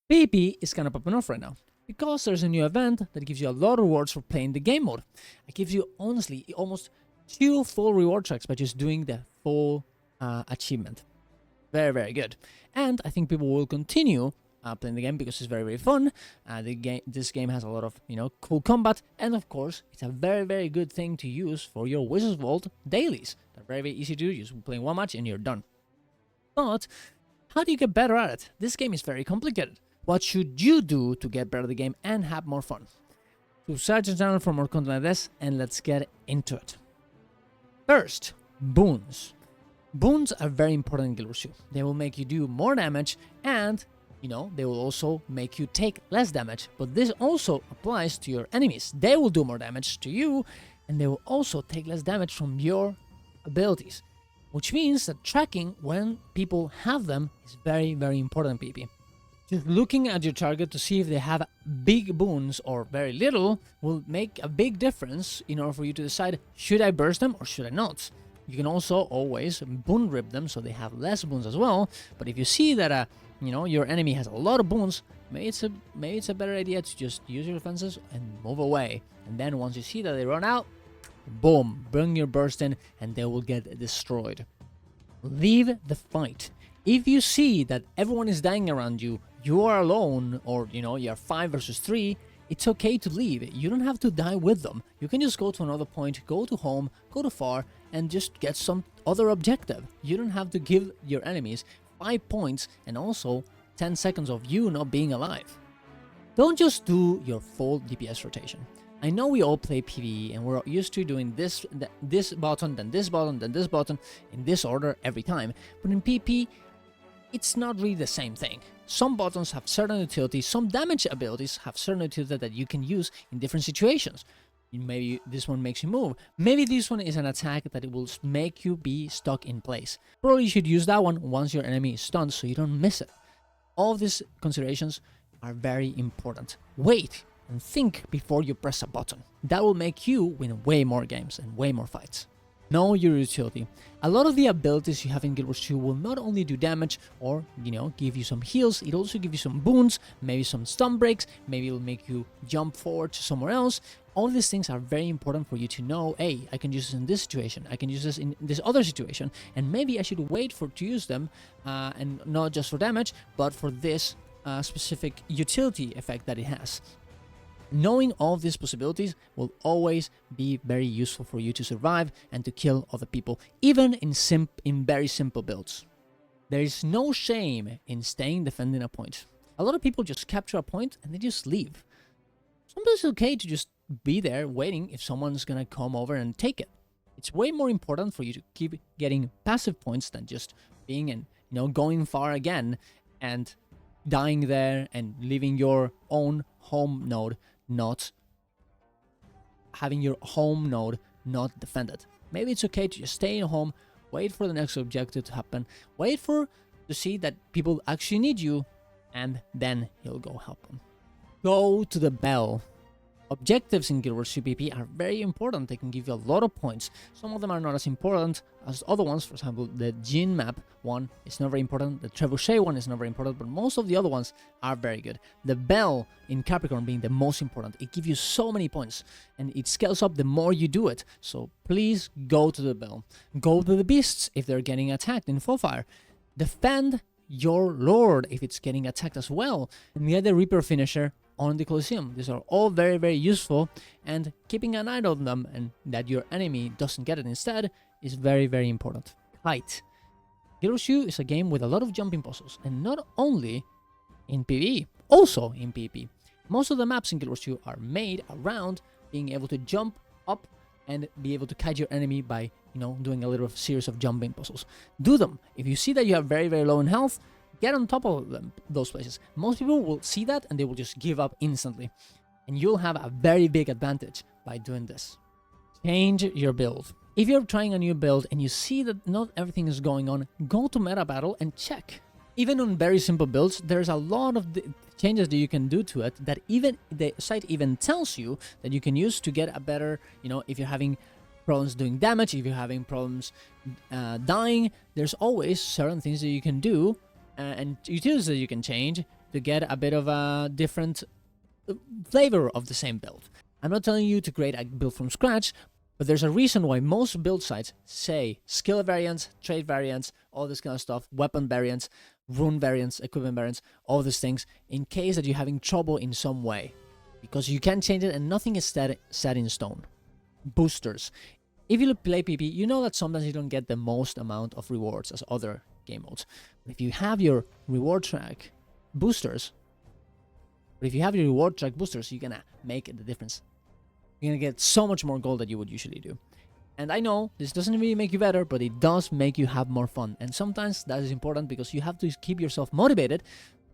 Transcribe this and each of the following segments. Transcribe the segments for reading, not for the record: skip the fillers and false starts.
PvP is kind of popping off right now because there's a new event that gives you a lot of rewards for playing the game mode. It gives you, honestly, almost 2 full reward tracks by just doing the full achievement. Very, very good. And I think people will continue playing the game because it's very, very fun. This game has a lot of, cool combat. And of course, it's a very, very good thing to use for your Wizard's Vault dailies. They're very, very easy to do. Just playing one match and you're done. But how do you get better at it? This game is very complicated. What should you do to get better at the game and have more fun? So search the channel for more content like this and let's get into it. First, Boons. Boons are very important in Guild Wars 2. They will make you do more damage and, they will also make you take less damage. But this also applies to your enemies. They will do more damage to you and they will also take less damage from your abilities. Which means that tracking when people have them is very, very important in PvP. Just looking at your target to see if they have big boons or very little will make a big difference in order for you to decide, should I burst them or should I not? You can also always boon rip them so they have less boons as well. But if you see that your enemy has a lot of boons, maybe it's a better idea to just use your defenses and move away. And then once you see that they run out, boom, bring your burst in and they will get destroyed. Leave the fight. If you see that everyone is dying around you, you are alone, or you're 5 versus 3, it's okay to leave. You don't have to die with them. You can just go to another point, go to home, go to far, and just get some other objective. You don't have to give your enemies 5 points and also 10 seconds of you not being alive. Don't just do your full DPS rotation. I know we all play PvE and we're used to doing this button, then this button, then this button in this order every time. But in PvP, it's not really the same thing. Some buttons have certain utility, some damage abilities have certain utility that you can use in different situations. Maybe this one makes you move. Maybe this one is an attack that it will make you be stuck in place. Probably you should use that one once your enemy is stunned so you don't miss it. All of these considerations are very important. Wait and think before you press a button. That will make you win way more games and way more fights. Know your utility. A lot of the abilities you have in Guild Wars 2 will not only do damage or, give you some heals, it also give you some boons, maybe some stun breaks, maybe it will make you jump forward to somewhere else. All these things are very important for you to know, hey, I can use this in this situation, I can use this in this other situation, and maybe I should wait to use them, and not just for damage, but for this specific utility effect that it has. Knowing all these possibilities will always be very useful for you to survive and to kill other people, even in very simple builds. There is no shame in staying defending a point. A lot of people just capture a point and they just leave. Sometimes it's okay to just be there waiting if someone's gonna come over and take it. It's way more important for you to keep getting passive points than just being and going far again and dying there and leaving your own home node not having your home node not defended. Maybe it's okay to just stay in home, wait for the next objective to happen, wait to see that people actually need you, and then you'll go help them. Go to the bell. Objectives in Guild Wars 2 PvP are very important. They can give you a lot of points. Some of them are not as important as other ones. For example, the Jin map one is not very important. The Trebuchet one is not very important, but most of the other ones are very good. The bell in Capricorn being the most important. It gives you so many points, and it scales up the more you do it. So please go to the bell. Go to the beasts if they're getting attacked in full fire. Defend your lord if it's getting attacked as well. And get the Reaper finisher on the Colosseum. These are all very, very useful, and keeping an eye on them and that your enemy doesn't get it instead is very, very important. Kite. Guild Wars 2 is a game with a lot of jumping puzzles, and not only in PvE, also in PvP. Most of the maps in Guild Wars 2 are made around being able to jump up and be able to catch your enemy by, doing a little series of jumping puzzles. Do them. If you see that you have very, very low in health, get on top of them, those places. Most people will see that and they will just give up instantly. And you'll have a very big advantage by doing this. Change your build. If you're trying a new build and you see that not everything is going on, go to meta battle and check. Even on very simple builds, there's a lot of changes that you can do to it that even the site even tells you that you can use to get a better, if you're having problems doing damage, if you're having problems dying, there's always certain things that you can do and utilities that you can change to get a bit of a different flavor of the same build. I'm not telling you to create a build from scratch, but there's a reason why most build sites say skill variants, trait variants, all this kind of stuff, weapon variants, rune variants, equipment variants, all these things, in case that you're having trouble in some way. Because you can change it and nothing is set in stone. Boosters. If you play PvP, you know that sometimes you don't get the most amount of rewards as other game modes. But if you have your reward track boosters, you're gonna make the difference. You're gonna get so much more gold than you would usually do. And I know this doesn't really make you better, but it does make you have more fun. And sometimes that is important because you have to keep yourself motivated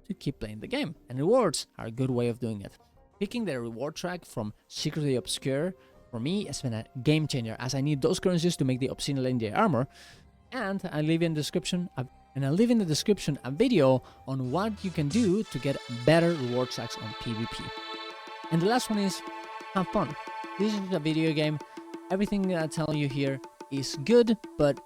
to keep playing the game. And rewards are a good way of doing it. Picking the reward track from Secretly Obscure, for me, has been a game changer, as I need those currencies to make the Obsidian Legendary Armor. And I'll leave in the description a video on what you can do to get better reward tracks on PvP. And the last one is have fun. This is a video game. Everything that I tell you here is good, but